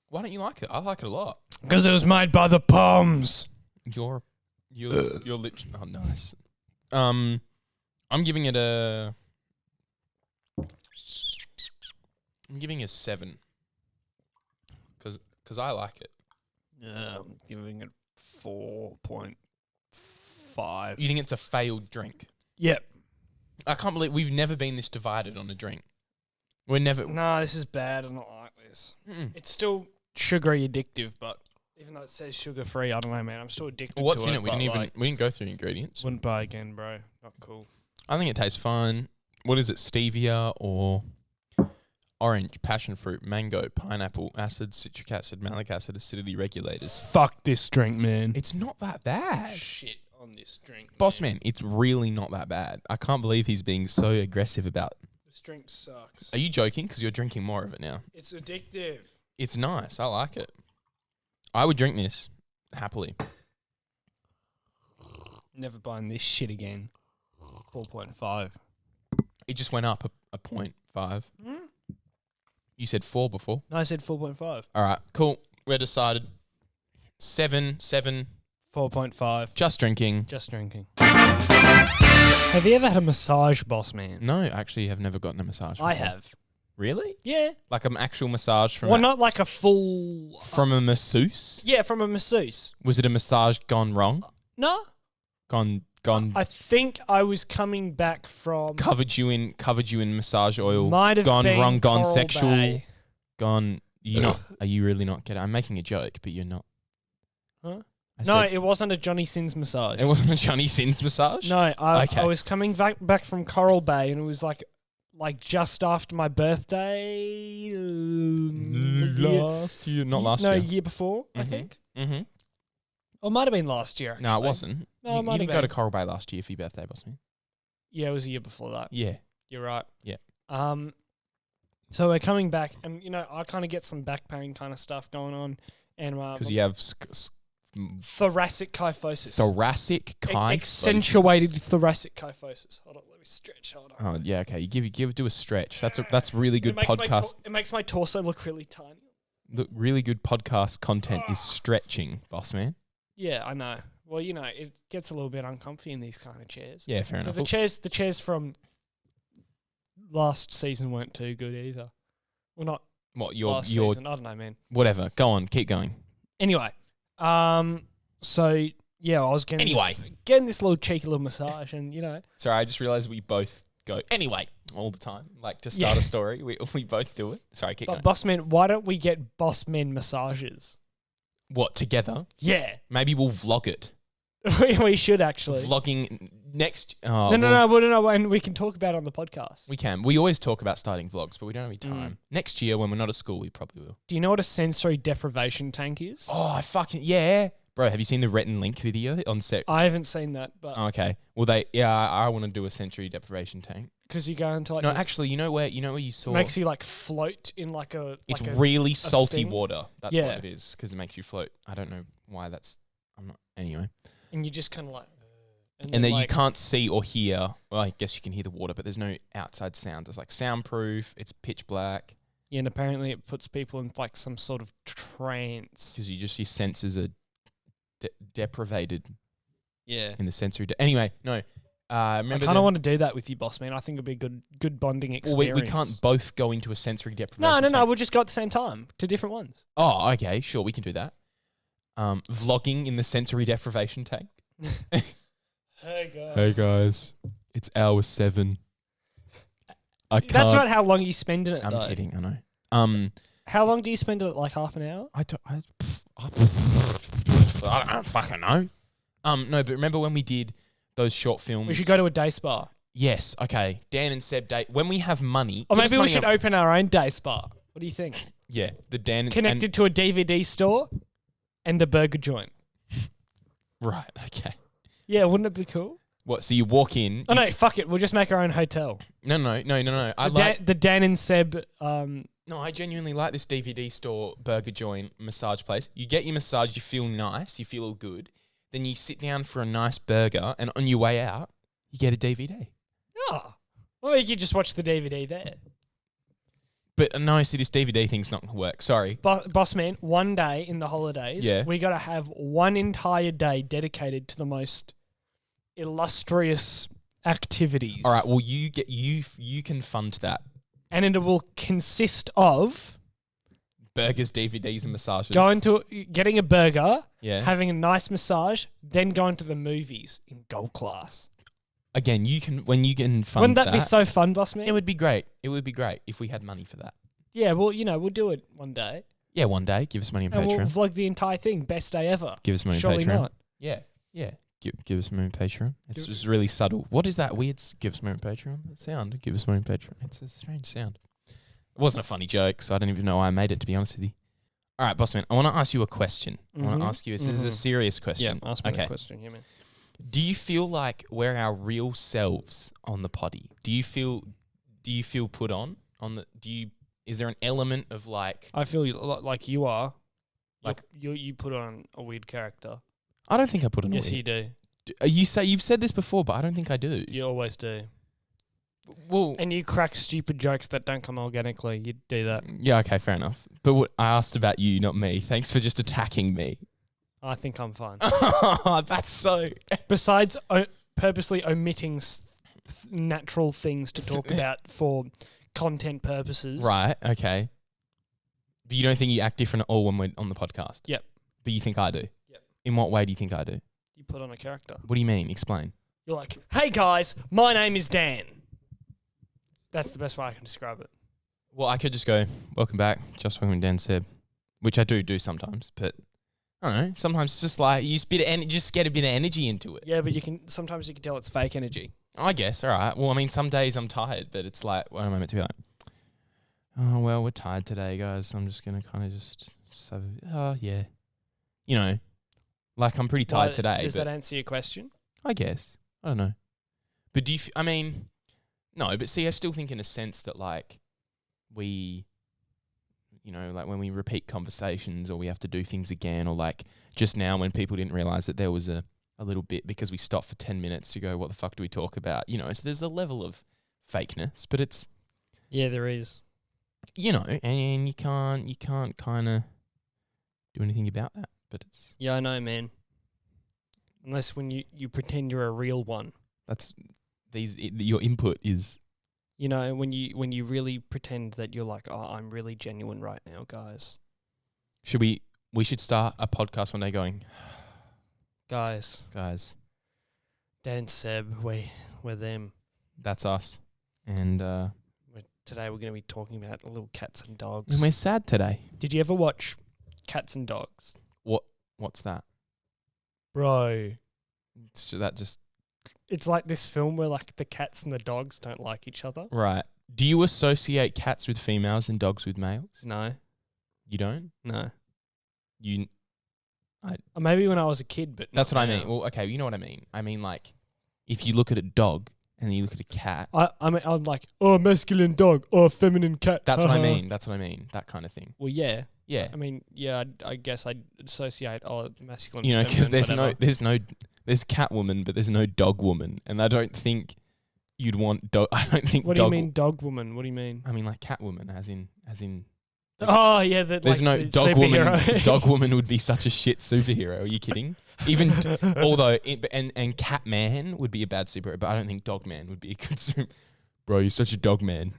S1: Why don't you like it? I like it a lot.
S2: Because it was made by the Poms.
S1: You're literally. Oh, nice. I'm giving it a. I'm giving it a 7. Because I like it.
S2: Yeah, I'm giving it 4.5.
S1: You think it's a failed drink?
S2: Yep.
S1: I can't believe we've never been this divided on a drink. We're never.
S2: No, this is bad. I don't like this.
S1: Mm-mm.
S2: It's still sugary addictive, but even though it says sugar free, I don't know, man. I'm still addicted
S1: What's
S2: to
S1: in
S2: it.
S1: it? We didn't go through the ingredients.
S2: Wouldn't buy again, bro. Not cool.
S1: I think it tastes fine. What is it? Stevia or orange, passion fruit, mango, pineapple, acid, citric acid, malic acid, acidity regulators.
S2: Fuck this drink, man.
S1: It's not that bad.
S2: Shit on this drink,
S1: Boss man, it's really not that bad. I can't believe he's being so aggressive about it.
S2: This drink sucks.
S1: Are you joking? Because you're drinking more of it now.
S2: It's addictive.
S1: It's nice. I like it. I would drink this happily.
S2: Never buying this shit again. 4.5.
S1: It just went up a 0.5. You said 4 before.
S2: No, I said 4.5.
S1: All right, cool. We're decided. 7.
S2: 4.5.
S1: Just drinking.
S2: Just drinking. Have you ever had a massage, boss man?
S1: No, actually, I've never gotten a massage before.
S2: I have.
S1: Really?
S2: Yeah.
S1: Like an actual massage from
S2: Well, not like a full...
S1: from a masseuse?
S2: Yeah, from a masseuse.
S1: Was it a massage gone wrong?
S2: No.
S1: Gone.
S2: I think I was coming back from...
S1: Covered you in massage oil.
S2: Might have
S1: gone
S2: been
S1: wrong. Gone
S2: Coral
S1: sexual.
S2: Bay.
S1: Gone. You not? Are you really not getting? I'm making a joke, but you're not.
S2: Huh?
S1: I
S2: No,
S1: said
S2: it wasn't a Johnny Sins massage.
S1: it wasn't a Johnny Sins massage.
S2: No, I
S1: Okay.
S2: was coming back from Coral Bay, and it was like just after my birthday.
S1: Last year, not last
S2: no,
S1: year.
S2: year before, I
S1: Mhm.
S2: think.
S1: Mm-hmm.
S2: Or it might have been last year. Actually.
S1: No, it wasn't.
S2: No, it
S1: you
S2: might
S1: didn't
S2: have
S1: go to
S2: been.
S1: Coral Bay last year for your birthday, boss man.
S2: Yeah, it was a year before that.
S1: Yeah.
S2: You're right.
S1: Yeah.
S2: So we're coming back, and I kind of get some back pain kind of stuff going on, and
S1: Because you have
S2: thoracic kyphosis.
S1: thoracic kyphosis.
S2: Accentuated thoracic kyphosis. Hold on, let me stretch. Hold on.
S1: Oh yeah, okay. You do a stretch. That's really good podcast.
S2: It makes my torso look really tiny.
S1: Look, really good podcast content is stretching, boss man.
S2: Yeah, I know. Well, it gets a little bit uncomfy in these kind of chairs.
S1: Yeah, fair enough.
S2: The chairs from last season weren't too good either. Well, not
S1: What
S2: last
S1: your
S2: season. I don't know, man.
S1: whatever. Go on, keep going.
S2: Anyway, so yeah, I was getting this little cheeky little massage, and
S1: Sorry, I just realized we both go anyway all the time. Like to start a story, we both do it. Sorry, keep going.
S2: But boss men, why don't we get boss men massages?
S1: What together?
S2: Yeah,
S1: Maybe we'll vlog it.
S2: we should actually.
S1: Vlogging next. Oh,
S2: No, and we can talk about it on the podcast.
S1: We can. We always talk about starting vlogs, but we don't have any time. Next year, when we're not at school, we probably will.
S2: Do you know what a sensory deprivation tank is?
S1: Oh, I fucking yeah, bro. Have you seen the Rhett and Link video on sex?
S2: I haven't seen that, but
S1: Oh, okay. Well, I want to do a sensory deprivation tank.
S2: because you go into like
S1: No,
S2: this-
S1: actually, you know where you saw
S2: makes you like float in like a.
S1: it's
S2: like a-
S1: really salty
S2: thing.
S1: water. That's
S2: Yeah.
S1: what it is because it makes you float. I don't know why that's. I'm not anyway.
S2: and you just kind of like.
S1: And
S2: then
S1: then you
S2: like,
S1: can't see or hear. Well, I guess you can hear the water, but there's no outside sounds. It's like soundproof. It's pitch black
S2: Yeah, and apparently it puts people in like some sort of trance.
S1: because your senses are deprivated
S2: Yeah.
S1: in the sensory. Anyway, no.
S2: I
S1: Remember
S2: kind of want to do that with you, boss man. I think it'd be a good bonding
S1: Well,
S2: experience.
S1: we can't both go into a sensory deprivation.
S2: No.
S1: tank.
S2: We'll just go at the same time to different ones.
S1: Oh, okay, sure, we can do that. Vlogging in the sensory deprivation tank.
S2: Hey guys.
S1: Hey guys, it's hour 7. I can't.
S2: That's not how long you spend in it,
S1: I'm
S2: though.
S1: kidding. I know.
S2: How long do you spend it? Like half an hour?
S1: I don't fucking know. No, but remember when we did those short films?
S2: We should go to a day spa.
S1: Yes. Okay. Dan and Seb date when we have money.
S2: Or
S1: give us
S2: maybe we
S1: money
S2: should
S1: up-
S2: open our own day spa. What do you think?
S1: Yeah, the Dan
S2: Connected to a DVD store and a burger joint.
S1: Right. Okay.
S2: Yeah, wouldn't it be cool?
S1: What? So you walk in.
S2: Oh no, fuck it. We'll just make our own hotel.
S1: No.
S2: The Dan and Seb.
S1: No, I genuinely like this DVD store, burger joint, massage place. You get your massage, you feel nice, you feel all good. Then you sit down for a nice burger, and on your way out, you get a DVD.
S2: Oh, well, you could just watch the DVD there.
S1: But no, see, this DVD thing's not going to work. Sorry.
S2: Boss man, one day in the holidays,
S1: Yeah.
S2: we got to have one entire day dedicated to the most illustrious activities.
S1: All right. Well, you can fund that.
S2: And it will consist of
S1: Burgers, DVDs, and massages.
S2: getting a burger,
S1: Yeah.
S2: having a nice massage, then going to the movies in gold class.
S1: Again, when you can fund
S2: Wouldn't that be so fun, boss man?
S1: It would be great. It would be great if we had money for that.
S2: Yeah, well, we'll do it one day.
S1: Yeah, one day. Give us money on
S2: And
S1: Patreon.
S2: we'll vlog the entire thing. Best day ever.
S1: Give us money on
S2: Surely
S1: Patreon.
S2: not.
S1: Yeah. Give us money on Patreon. It's just really subtle. What is that weird? Give us money on Patreon. That sound. Give us money on Patreon. It's a strange sound. It wasn't a funny joke, so I don't even know why I made it, to be honest with you. All right, boss man. I want to ask you a question. I want to ask you. This is a serious question.
S2: Yeah, ask me that question. Yeah, man.
S1: Do you feel like we're our real selves on the potty? Do you feel put on the? Is there an element of like?
S2: I feel like you are.
S1: Like
S2: you put on a weird character.
S1: I don't think I put on.
S2: Yes, you do.
S1: You've said this before, but I don't think I do.
S2: You always do.
S1: Well,
S2: And you crack stupid jokes that don't come organically. You do that.
S1: yeah, okay, fair enough. But what I asked about you, not me. Thanks for just attacking me.
S2: I think I'm fine.
S1: That's so.
S2: Besides purposely omitting natural things to talk about for content purposes.
S1: Right. Okay. But you don't think you act different at all when we're on the podcast?
S2: Yep.
S1: But you think I do?
S2: Yep.
S1: In what way do you think I do?
S2: You put on a character.
S1: What do you mean? Explain.
S2: You're like, hey guys, my name is Dan. That's the best way I can describe it.
S1: Well, I could just go, welcome back, just welcome Dan Seb, which I do sometimes, but I don't know. Sometimes it's just like you just get a bit of energy into it.
S2: Yeah, but sometimes you can tell it's fake energy.
S1: I guess. All right. Well, I mean, some days I'm tired, but it's like, what am I meant to be like? Oh, well, we're tired today, guys. I'm just going to kind of just have yeah. You know, like I'm pretty tired today.
S2: Does that answer your question?
S1: I guess. I don't know. But do you, I mean, no, but see, I still think in a sense that like we, you know, like when we repeat conversations or we have to do things again, or like just now when people didn't realize that there was a little bit because we stopped for 10 minutes to go, what the fuck do we talk about? You know, so there's a level of fakeness, but it's,
S2: Yeah, there is.
S1: you know, and you can't kind of do anything about that, but it's,
S2: Yeah, I know, man. Unless when you pretend you're a real one.
S1: that's, your input is,
S2: You know, when you really pretend that you're like, oh, I'm really genuine right now, guys.
S1: we should start a podcast one day going,
S2: Guys, Dan, Seb, we're them.
S1: that's us. And
S2: Today we're going to be talking about little cats and dogs.
S1: we're sad today.
S2: Did you ever watch Cats and Dogs?
S1: What's that?
S2: Bro. It's like this film where like the cats and the dogs don't like each other.
S1: Right. Do you associate cats with females and dogs with males?
S2: No.
S1: You don't?
S2: No.
S1: Or
S2: maybe when I was a kid, but
S1: that's
S2: not
S1: what I
S2: now.
S1: mean. Well, okay, you know what I mean. I mean, like, if you look at a dog and you look at a cat,
S2: I'm like, oh, masculine dog, oh, feminine cat.
S1: that's what I mean. That's what I mean. That kind of thing.
S2: Well, yeah.
S1: Yeah.
S2: I mean, yeah, I guess I'd associate masculine.
S1: You know, because
S2: feminine, whatever.
S1: there's Catwoman, but there's no dog woman, and I don't think you'd want dog. I don't think.
S2: What do you mean, dog woman? What do you mean?
S1: I mean, like Catwoman, as in.
S2: Oh yeah,
S1: There's no
S2: the
S1: dog woman.
S2: superhero.
S1: Dog woman would be such a shit superhero. Are you kidding? Even although and Catman would be a bad superhero, but I don't think Dogman would be a good super. Bro, you're such a dogman.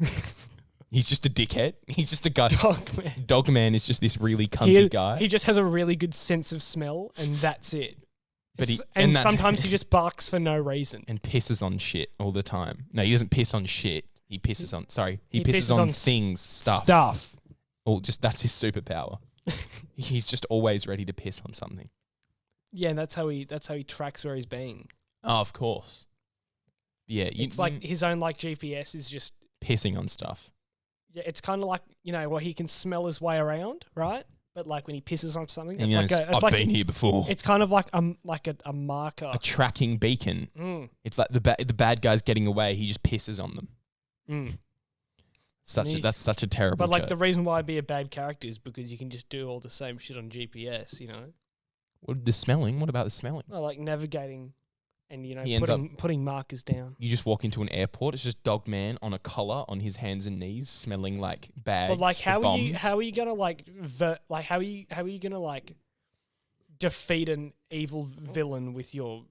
S1: He's just a dickhead. He's just a guy.
S2: Dogman.
S1: Dogman is just this really cunty guy.
S2: He just has a really good sense of smell, and that's it.
S1: But
S2: sometimes he just barks for no reason.
S1: And pisses on shit all the time. No, he doesn't piss on shit. He pisses on. Sorry,
S2: he
S1: he pisses on
S2: s-
S1: things, stuff.
S2: Stuff.
S1: Or just that's his superpower. He's just always ready to piss on something.
S2: Yeah, and that's how he tracks where he's been.
S1: Oh, of course. Yeah,
S2: It's like his own like GPS is just
S1: pissing on stuff.
S2: Yeah, it's kind of like, where he can smell his way around, right? But like when he pisses on something,
S1: And
S2: it's
S1: I've been here before.
S2: It's kind of like a marker.
S1: A tracking beacon.
S2: Mm.
S1: It's like the bad guy's getting away. He just pisses on them.
S2: Mm.
S1: That's such a terrible.
S2: But like
S1: joke.
S2: the reason why I'd be a bad character is because you can just do all the same shit on GPS,
S1: What the smelling? What about the smelling?
S2: Well, like navigating and
S1: He ends
S2: putting markers down.
S1: You just walk into an airport. It's just Dogman on a collar on his hands and knees, smelling like bags.
S2: But like, how
S1: bombs.
S2: are you gonna how are you gonna like defeat an evil villain with your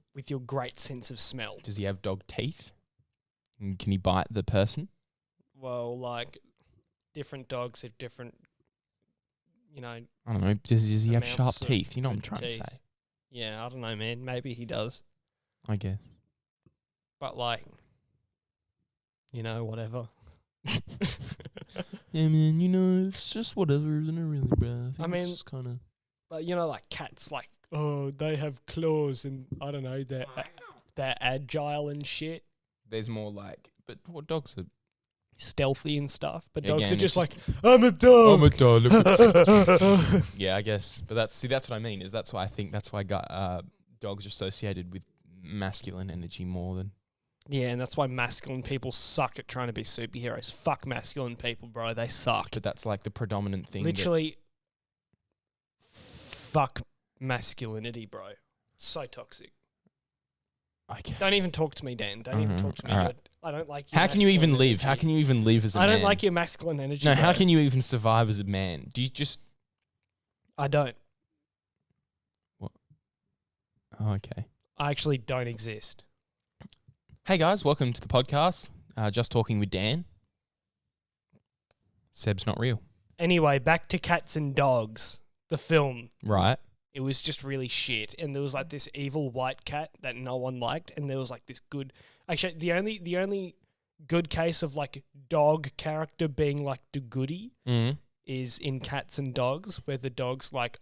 S2: great sense of smell?
S1: Does he have dog teeth? And can he bite the person?
S2: Well, like different dogs have different,
S1: I don't know. Does he have sharp
S2: amounts of
S1: teeth? You know what I'm
S2: different
S1: trying to
S2: teeth.
S1: say.
S2: Yeah, I don't know, man. Maybe he does.
S1: I guess.
S2: But like, whatever.
S1: Yeah, man. It's just whatever, isn't it? Really, bro.
S2: I mean,
S1: it's just kind of.
S2: But like cats, like they have claws and I don't know, they're agile and shit,
S1: There's more like, but what dogs are?
S2: stealthy and stuff. But
S1: Again,
S2: dogs are
S1: it's
S2: just
S1: just-
S2: like, I'm a dog.
S1: I'm a dog. Yeah, I guess. But that's what I mean. That's why I think dogs are associated with masculine energy more than.
S2: Yeah, and that's why masculine people suck at trying to be superheroes. Fuck masculine people, bro. They suck.
S1: But that's like the predominant thing.
S2: Literally, fuck masculinity, bro. So toxic.
S1: Okay.
S2: Don't even talk to me, Dan. Don't even talk to me.
S1: All right.
S2: I don't like your
S1: How can you even
S2: masculine
S1: live? How
S2: energy.
S1: can you even live as a man?
S2: I don't like your masculine energy.
S1: No,
S2: bro.
S1: how can you even survive as a man? Do you just?
S2: I don't.
S1: Oh, okay.
S2: I actually don't exist.
S1: Hey guys, welcome to the podcast. Just talking with Dan. Seb's not real,
S2: Anyway, back to Cats and Dogs, the film.
S1: right?
S2: It was just really shit, and there was like this evil white cat that no one liked, and there was like this good. Actually, the only good case of like dog character being like the goody
S1: Mm.
S2: is in Cats and Dogs, where the dog's like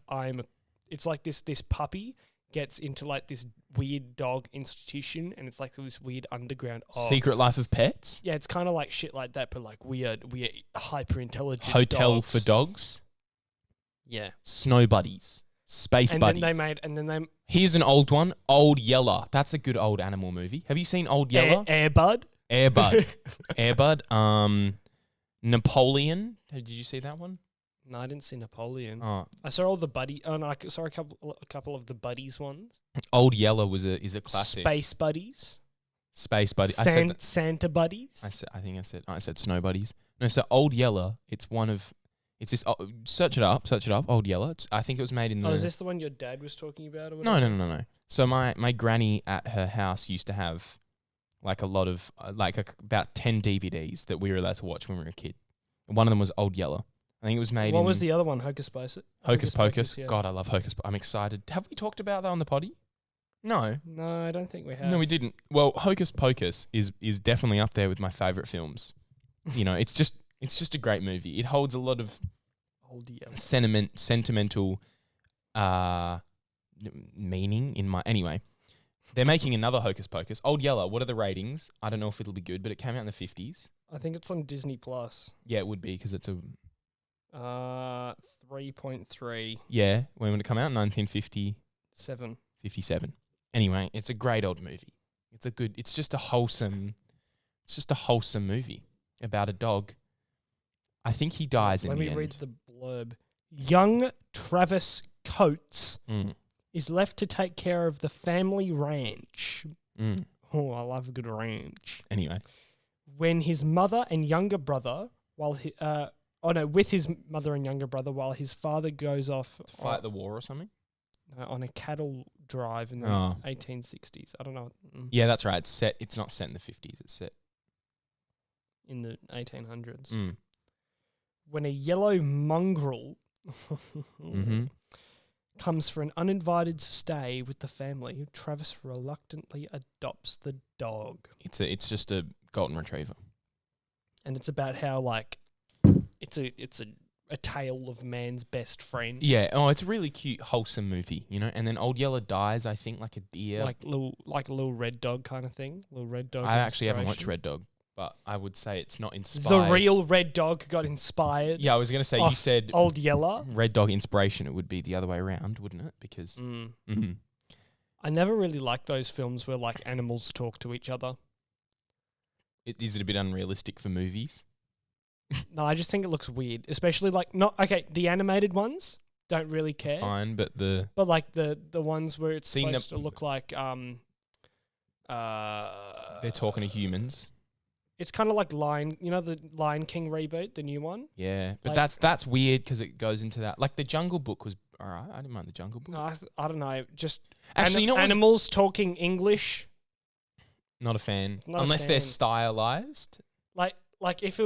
S2: it's like this puppy gets into like this weird dog institution, and it's like this weird underground
S1: Secret Life of Pets.
S2: Yeah, it's kind of like shit like that, but like weird hyper intelligent
S1: Hotel
S2: dogs.
S1: for Dogs.
S2: Yeah,
S1: Snow Buddies. Space
S2: and
S1: Buddies.
S2: then they
S1: Here's an old one. Old Yeller. That's a good old animal movie. Have you seen Old Yeller?
S2: Airbud.
S1: Airbud. Airbud. Napoleon. Did you see that one?
S2: No, I didn't see Napoleon.
S1: Oh,
S2: I saw all the buddy. Oh no, I saw a couple of the buddies ones.
S1: Old Yeller is a classic.
S2: Space buddies.
S1: Space Buddy.
S2: Santa buddies.
S1: I said Snow Buddies. No, so Old Yeller. It's this. Search it up. Old Yeller. I think it was made in the.
S2: Oh, is this the one your dad was talking about? Or
S1: No,
S2: whatever?
S1: no. So my granny at her house used to have like a lot of about 10 DVDs that we were allowed to watch when we were a kid. One of them was Old Yeller. I think it was made
S2: What
S1: in
S2: was the other one? Hocus Pocus.
S1: Hocus Pocus.
S2: Yeah.
S1: God, I love Hocus Pocus. I'm excited. Have we talked about that on the potty? No.
S2: No, I don't think we have.
S1: No, we didn't. Well, Hocus Pocus is definitely up there with my favorite films. It's just a great movie. It holds a lot of
S2: Old Yeller.
S1: sentimental meaning in my. Anyway, they're making another Hocus Pocus. Old Yeller. What are the ratings? I don't know if it'll be good, but it came out in the 50s.
S2: I think it's on Disney Plus.
S1: Yeah, it would be because it's a
S2: 3.3.
S1: yeah. When would it come out? 1950.
S2: 7.
S1: 57. Anyway, it's a great old movie. It's just a wholesome movie about a dog. I think he dies in
S2: Let
S1: the
S2: me
S1: end.
S2: read the blurb. Young Travis Coates
S1: Mm,
S2: is left to take care of the family ranch.
S1: mm.
S2: Oh, I love a good ranch.
S1: Anyway,
S2: When his mother and younger brother, with his mother and younger brother, while his father goes off
S1: to fight the war or something?
S2: on a cattle drive in the
S1: Oh.
S2: 1860s. I don't know.
S1: Yeah, that's right. It's not set in the 50s. It's set.
S2: In the 1800s.
S1: Mm.
S2: When a yellow mongrel
S1: Mm-hmm.
S2: comes for an uninvited stay with the family, Travis reluctantly adopts the dog.
S1: It's just a golden retriever.
S2: and it's about how like it's a tale of man's best friend.
S1: Yeah. Oh, it's a really cute, wholesome movie, you know. And then Old Yeller dies, I think, like a deer.
S2: Like a little Red Dog kind of thing. Little Red Dog.
S1: I actually haven't watched
S2: inspiration.
S1: Red Dog, but I would say it's not inspired.
S2: The real Red Dog got inspired.
S1: Yeah, I was gonna say you
S2: off
S1: said
S2: Old Yeller.
S1: Red Dog inspiration. It would be the other way around, wouldn't it? Because Mhm.
S2: I never really liked those films where like animals talk to each other.
S1: Is it a bit unrealistic for movies?
S2: No, I just think it looks weird, especially like the animated ones don't really care.
S1: Fine, but the
S2: But like the ones where it's
S1: Seeing
S2: supposed to look like
S1: they're talking to humans.
S2: it's kind of like the Lion King reboot, the new one.
S1: Yeah, but
S2: Like-
S1: that's weird because it goes into that. Like the Jungle Book was all right. I didn't mind the Jungle Book.
S2: No, I don't know. Just
S1: Actually, you know what's
S2: animals talking English.
S1: not a fan
S2: Not a
S1: unless they're
S2: fan.
S1: stylized.
S2: Like if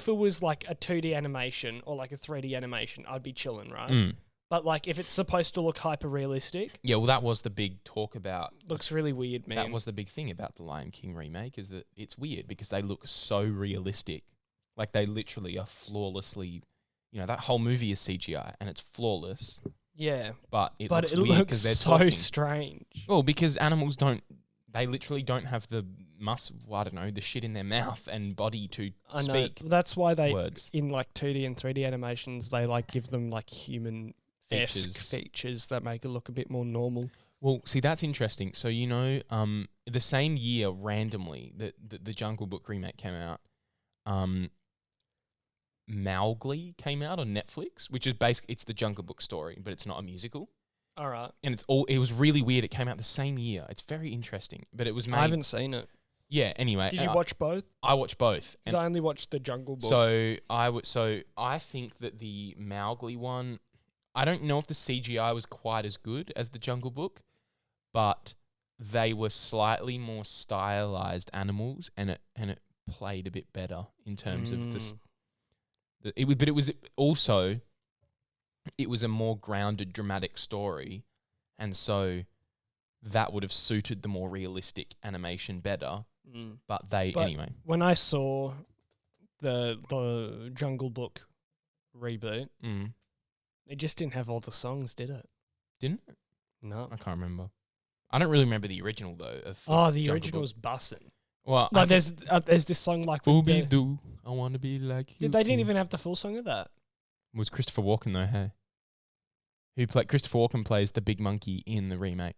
S2: it was like a 2D animation or like a 3D animation, I'd be chilling, right?
S1: Mm.
S2: But like if it's supposed to look hyper realistic,
S1: Yeah, well, that was the big talk about.
S2: looks really weird, man.
S1: That was the big thing about the Lion King remake is that it's weird because they look so realistic. Like they literally are flawlessly, you know, that whole movie is CGI and it's flawless,
S2: yeah,
S1: but it
S2: but
S1: looks
S2: it
S1: weird
S2: looks
S1: because they're
S2: so
S1: talking.
S2: strange.
S1: Well, because animals they literally don't have the I don't know, the shit in their mouth and body to
S2: I know.
S1: speak
S2: That's why they
S1: words.
S2: in like 2D and 3D animations they like give them like human esque features that make it look a bit more normal.
S1: Well, see, that's interesting. So, you know, the same year randomly that the Jungle Book remake came out, Mowgli came out on Netflix, which is basically, it's the Jungle Book story, but it's not a musical.
S2: All right.
S1: And it was really weird. It came out the same year. It's very interesting, but it was made.
S2: I haven't seen it.
S1: Yeah, anyway.
S2: Did you watch both?
S1: I watched both.
S2: Because I only watched the Jungle Book.
S1: So I think that the Mowgli one, I don't know if the CGI was quite as good as the Jungle Book, but they were slightly more stylized animals, and it played a bit better in terms of this. It was a more grounded, dramatic story, and so that would have suited the more realistic animation better. But anyway.
S2: When I saw the Jungle Book reboot, it just didn't have all the songs, did it?
S1: Didn't it?
S2: No.
S1: I can't remember. I don't really remember the original though.
S2: The
S1: Jungle
S2: original
S1: Book.
S2: was bussin'.
S1: Well,
S2: Like there's this song like with
S1: Booby
S2: the,
S1: Doo, I want to be like you.
S2: they didn't even have the full song of that.
S1: It was Christopher Walken though, hey? Christopher Walken plays the big monkey in the remake.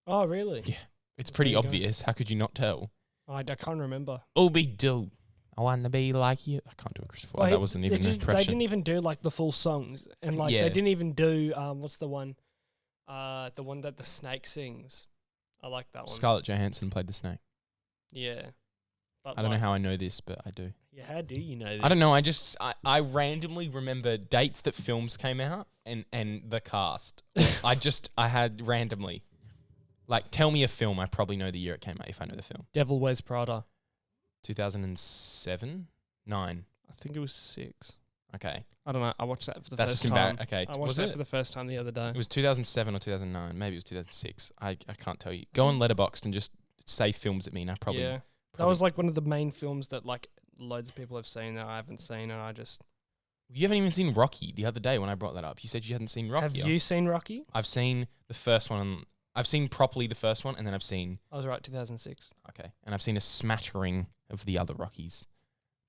S2: Oh really?
S1: Yeah. It's pretty
S2: There you go.
S1: obvious. How could you not tell?
S2: I can't remember.
S1: Booby Doo, I want to be like you. I can't do a Christopher Walken. That wasn't even an
S2: They
S1: impression.
S2: didn't even do like the full songs, and like
S1: Yeah.
S2: they didn't even do what's the one that the snake sings. I like that one.
S1: Scarlett Johansson played the snake.
S2: Yeah. But
S1: I don't know how I know this, but I do.
S2: Yeah, how do you know this?
S1: I don't know. I randomly remember dates that films came out and the cast. I had randomly. Like, tell me a film. I probably know the year it came out if I know the film.
S2: Devil Wears Prada.
S1: 2007? 9.
S2: I think it was 6.
S1: Okay.
S2: I don't know. I watched that for the
S1: That's
S2: first
S1: just
S2: time.
S1: okay.
S2: I watched
S1: Was
S2: that
S1: it?
S2: for the first time the other day.
S1: It was 2007 or 2009. Maybe it was 2006. I can't tell you. Go on Letterboxd and just say films at me and I probably...
S2: Yeah. That was like one of the main films that like loads of people have seen that I haven't seen, and I just...
S1: You haven't even seen Rocky the other day when I brought that up. You said you hadn't seen Rocky.
S2: Have you seen Rocky?
S1: I've seen the first one. I've seen properly the first one, and then I've seen...
S2: I was right, 2006.
S1: Okay. And I've seen a smattering of the other Rockies,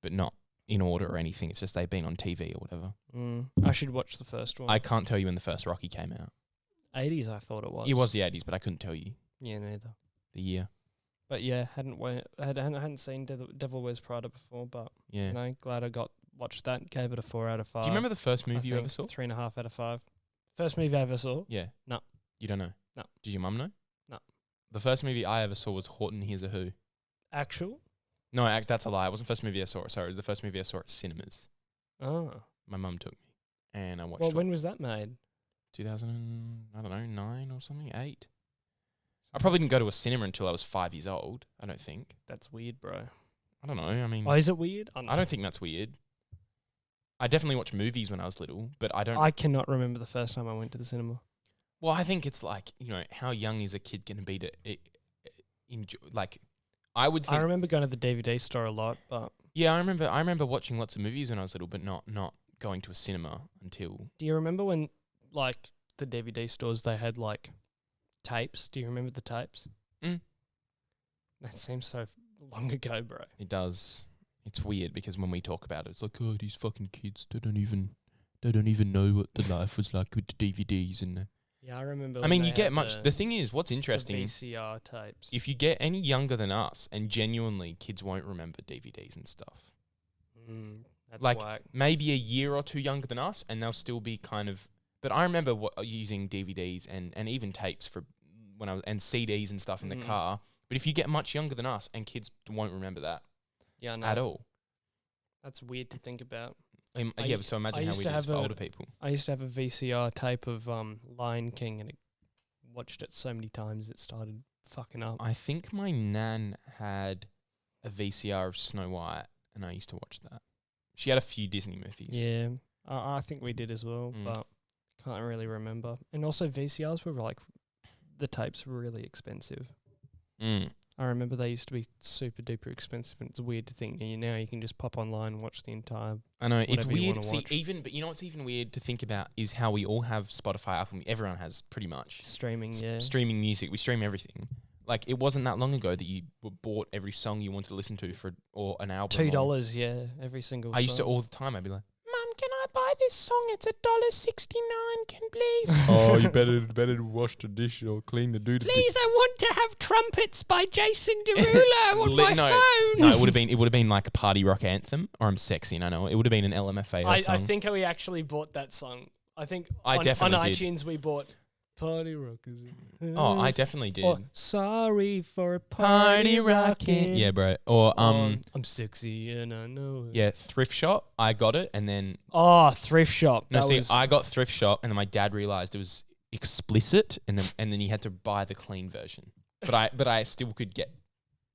S1: but not in order or anything. It's just they've been on TV or whatever.
S2: I should watch the first one.
S1: I can't tell you when the first Rocky came out.
S2: 80s, I thought it was.
S1: It was the 80s, but I couldn't tell you
S2: Yeah, neither.
S1: the year.
S2: But yeah, hadn't seen Devil Wears Prada before, but
S1: Yeah.
S2: you know, glad I watched that. Gave it a 4 out of 5.
S1: Do you remember the first
S2: I
S1: movie you ever
S2: think
S1: saw?
S2: 3.5 out of 5. First movie I ever saw.
S1: Yeah.
S2: No.
S1: You don't know?
S2: No.
S1: Did your mum know?
S2: No.
S1: The first movie I ever saw was Horton Hears a Who.
S2: Actual?
S1: No, that's a lie. It wasn't the first movie I saw. Sorry, it was the first movie I saw at cinemas.
S2: Oh.
S1: My mum took me, and I watched
S2: Well,
S1: it.
S2: when was that made?
S1: 2009 or something, 8. I probably didn't go to a cinema until I was 5 years old, I don't think.
S2: That's weird, bro.
S1: I don't know. I mean,
S2: Why is it weird?
S1: I don't think that's weird. I definitely watched movies when I was little, but I don't...
S2: I cannot remember the first time I went to the cinema.
S1: Well, I think it's like, you know, how young is a kid going to be to enjoy, like, I would
S2: I
S1: think.
S2: remember going to the DVD store a lot, but
S1: Yeah, I remember watching lots of movies when I was little, but not going to a cinema until.
S2: do you remember when, like, the DVD stores, they had, like, tapes? Do you remember the tapes?
S1: Mm.
S2: That seems so long ago, bro.
S1: It does. It's weird because when we talk about it, it's like, oh, these fucking kids, they don't even know what the life was like with the DVDs and.
S2: Yeah, I remember.
S1: I
S2: when
S1: mean,
S2: they
S1: you get
S2: had
S1: much. The thing is, what's
S2: the
S1: interesting,
S2: VCR tapes.
S1: if you get any younger than us, and genuinely, kids won't remember DVDs and stuff.
S2: That's
S1: Like,
S2: whack.
S1: maybe a year or two younger than us, and they'll still be kind of. But I remember using DVDs and even tapes for when I was and CDs and stuff in the car. But if you get much younger than us, and kids won't remember that
S2: Yeah, no,
S1: at all.
S2: that's weird to think about.
S1: Yeah, so imagine how
S2: used
S1: it
S2: to
S1: is for
S2: have
S1: older people.
S2: I used to have a VCR tape of Lion King, and watched it so many times it started fucking up.
S1: I think my nan had a VCR of Snow White, and I used to watch that. She had a few Disney movies.
S2: Yeah, I think we did as well,
S1: Mm.
S2: but can't really remember. And also VCRs were like, the tapes were really expensive.
S1: Mm.
S2: I remember they used to be super duper expensive, and it's weird to think now you can just pop online and watch the entire.
S1: I know, it's
S2: whatever you
S1: weird.
S2: wanna
S1: See,
S2: watch.
S1: but you know what's even weird to think about is how we all have Spotify, Apple. Everyone has pretty much
S2: Streaming, yeah.
S1: streaming music. We stream everything. Like, it wasn't that long ago that you bought every song you wanted to listen to or an album.
S2: $2, yeah, every single.
S1: I used to
S2: song.
S1: all the time. I'd be like, "Mum, can I buy this song? It's $1.69. Can please?" Oh, you better wash the dish or clean the doodle.
S2: Please, I want to have Trumpets by Jason Derulo on my phone.
S1: No, it would have been like a party rock anthem, or I'm sexy and I know it. It would have been an LMFAO song.
S2: I think we actually bought that song. I think
S1: I
S2: on
S1: definitely did.
S2: iTunes we bought Party Rockers.
S1: Oh, I definitely did.
S2: Or Sorry for a
S1: Party
S2: Party
S1: rockin'.
S2: Rockin'.
S1: Yeah, bro. Or
S2: I'm sexy and I know it.
S1: yeah, Thrift Shop. I got it, and then
S2: Oh, Thrift Shop.
S1: no,
S2: That
S1: see,
S2: was,
S1: I got Thrift Shop, and then my dad realized it was explicit, and then he had to buy the clean version. But I still could get,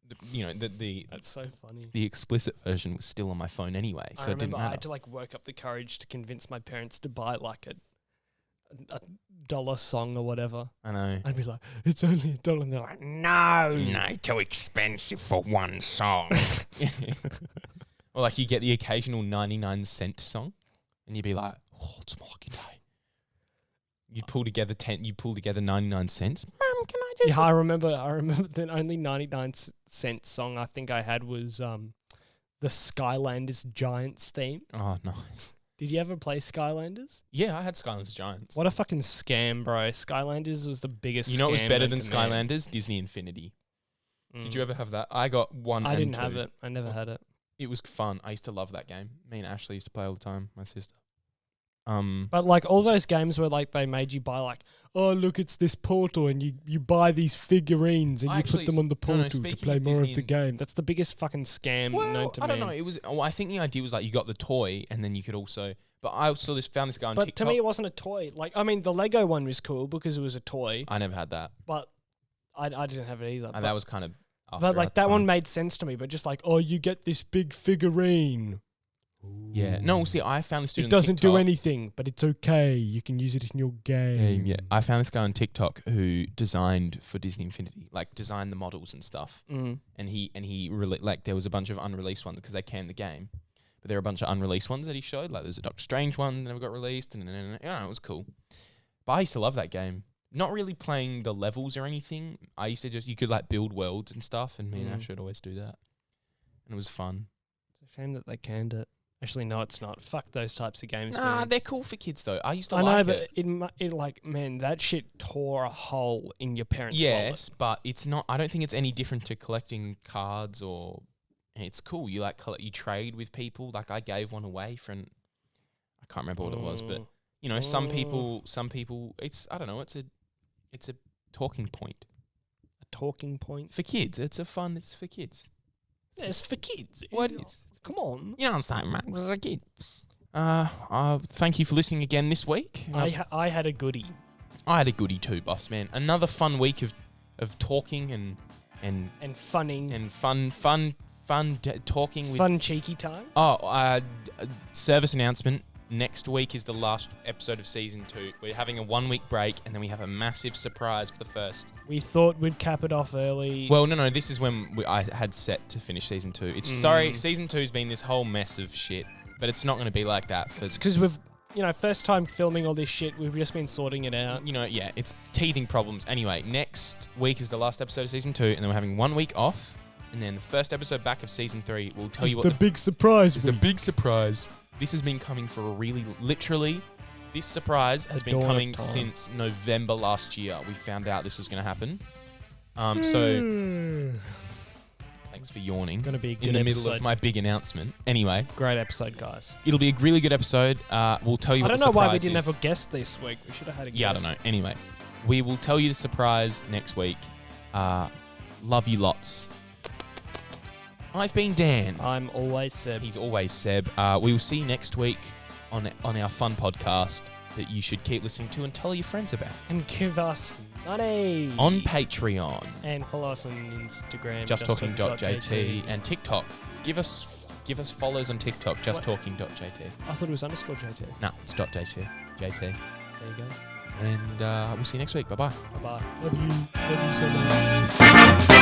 S1: the
S2: that's so funny.
S1: the explicit version was still on my phone anyway, so
S2: I
S1: it didn't
S2: remember I
S1: matter.
S2: had to like work up the courage to convince my parents to buy like a dollar song or whatever.
S1: I know.
S2: I'd be like, it's only $1. And they're like, no.
S1: too expensive for one song. Or like you get the occasional 99-cent song, and you'd be like, "Oh, it's my lucky day." You'd pull together 99 cents. Mum, can I just?
S2: Yeah, I remember the only 99-cent song I think I had was the Skylanders Giants theme.
S1: Oh, nice.
S2: Did you ever play Skylanders?
S1: Yeah, I had Skylanders Giants.
S2: What a fucking scam, bro. Skylanders was the biggest
S1: You know what was
S2: scam
S1: better
S2: known
S1: than
S2: to man.
S1: Skylanders? Disney Infinity. Did
S2: Mm.
S1: you ever have that? I got one.
S2: I
S1: and
S2: didn't
S1: two.
S2: have it. I never had it.
S1: It was fun. I used to love that game. Me and Ashley used to play all the time. My sister.
S2: But like all those games where like they made you buy like, oh look, it's this portal, and you buy these figurines and
S1: I
S2: you
S1: actually
S2: put them on the
S1: no, no,
S2: portal to
S1: speaking
S2: play
S1: of
S2: more
S1: Disney
S2: of the
S1: and-
S2: game. That's the biggest fucking scam known
S1: Well,
S2: to
S1: I don't
S2: man.
S1: know. It was. I think the idea was like you got the toy, and then you could also. But I found this guy on
S2: But
S1: TikTok.
S2: to me, it wasn't a toy. Like, I mean, the Lego one was cool because it was a toy,
S1: I never had that.
S2: but I didn't have it either.
S1: And that was kind of.
S2: But like that one made sense to me. But just like, oh, you get this big figurine.
S1: Yeah. No, see, I found this dude
S2: It
S1: on
S2: doesn't do
S1: TikTok.
S2: anything, but it's okay. You can use it in your game.
S1: Yeah, I found this guy on TikTok who designed for Disney Infinity, like designed the models and stuff.
S2: Mm.
S1: And he like there was a bunch of unreleased ones because they canned the game, but there were a bunch of unreleased ones that he showed. Like there's a Doctor Strange one that never got released, and yeah, it was cool. But I used to love that game. Not really playing the levels or anything. I used to you could like build worlds and stuff, and me and Ash would always do that, and it was fun.
S2: It's a shame that they canned it. Actually, no, it's not. Fuck those types of games.
S1: Nah,
S2: man.
S1: they're cool for kids though. I used to
S2: I
S1: like
S2: know,
S1: it.
S2: but it like, man, that shit tore a hole in your parents'
S1: Yes, but it's not. I don't think it's any different to collecting cards or. It's cool. You like you trade with people. Like I gave one away for I can't remember what it was, but you know, some people. It's I don't know. It's a talking point
S2: A talking point.
S1: for kids. It's for kids.
S2: Yeah, it's for kids.
S1: What is?
S2: Come on.
S1: You know what I'm saying, man? It's for kids. Thank you for listening again this week.
S2: I had a goodie.
S1: I had a goodie too, boss man. Another fun week of talking and
S2: funning.
S1: and fun talking with
S2: Fun cheeky time.
S1: service announcement. Next week is the last episode of season 2. We're having a 1-week break, and then we have a massive surprise for the first.
S2: We thought we'd cap it off early.
S1: Well, no. This is when I had set to finish season 2. Sorry, season 2's been this whole mess of shit, but it's not going to be like that.
S2: It's because we've, first time filming all this shit. We've just been sorting it out.
S1: Yeah, it's teething problems. Anyway, next week is the last episode of season 2, and then we're having 1 week off, and then the first episode back of season 3 will tell you what
S2: the big surprise.
S1: It's a big surprise. This has been coming for literally, this surprise has been coming since November last year. We found out this was going to happen. So, thanks for yawning.
S2: Going to be a good
S1: in the
S2: episode.
S1: middle of my big announcement. Anyway.
S2: Great episode, guys.
S1: It'll be a really good episode. We'll tell you what the surprise is.
S2: I don't know why we didn't have a guest this week. We should have had a guest.
S1: Yeah, I don't know. Anyway, we will tell you the surprise next week. Love you lots. I've been Dan.
S2: I'm always Seb.
S1: He's always Seb. We will see you next week on our fun podcast that you should keep listening to and tell your friends about.
S2: And give us money.
S1: On Patreon.
S2: And follow us on Instagram.
S1: JustTalking.jt and TikTok. Give us follows on TikTok. JustTalking.jt.
S2: I thought it was _JT.
S1: No, it's .jt. JT.
S2: There you go.
S1: And we'll see you next week. Bye-bye.
S2: Bye-bye. Love you so much.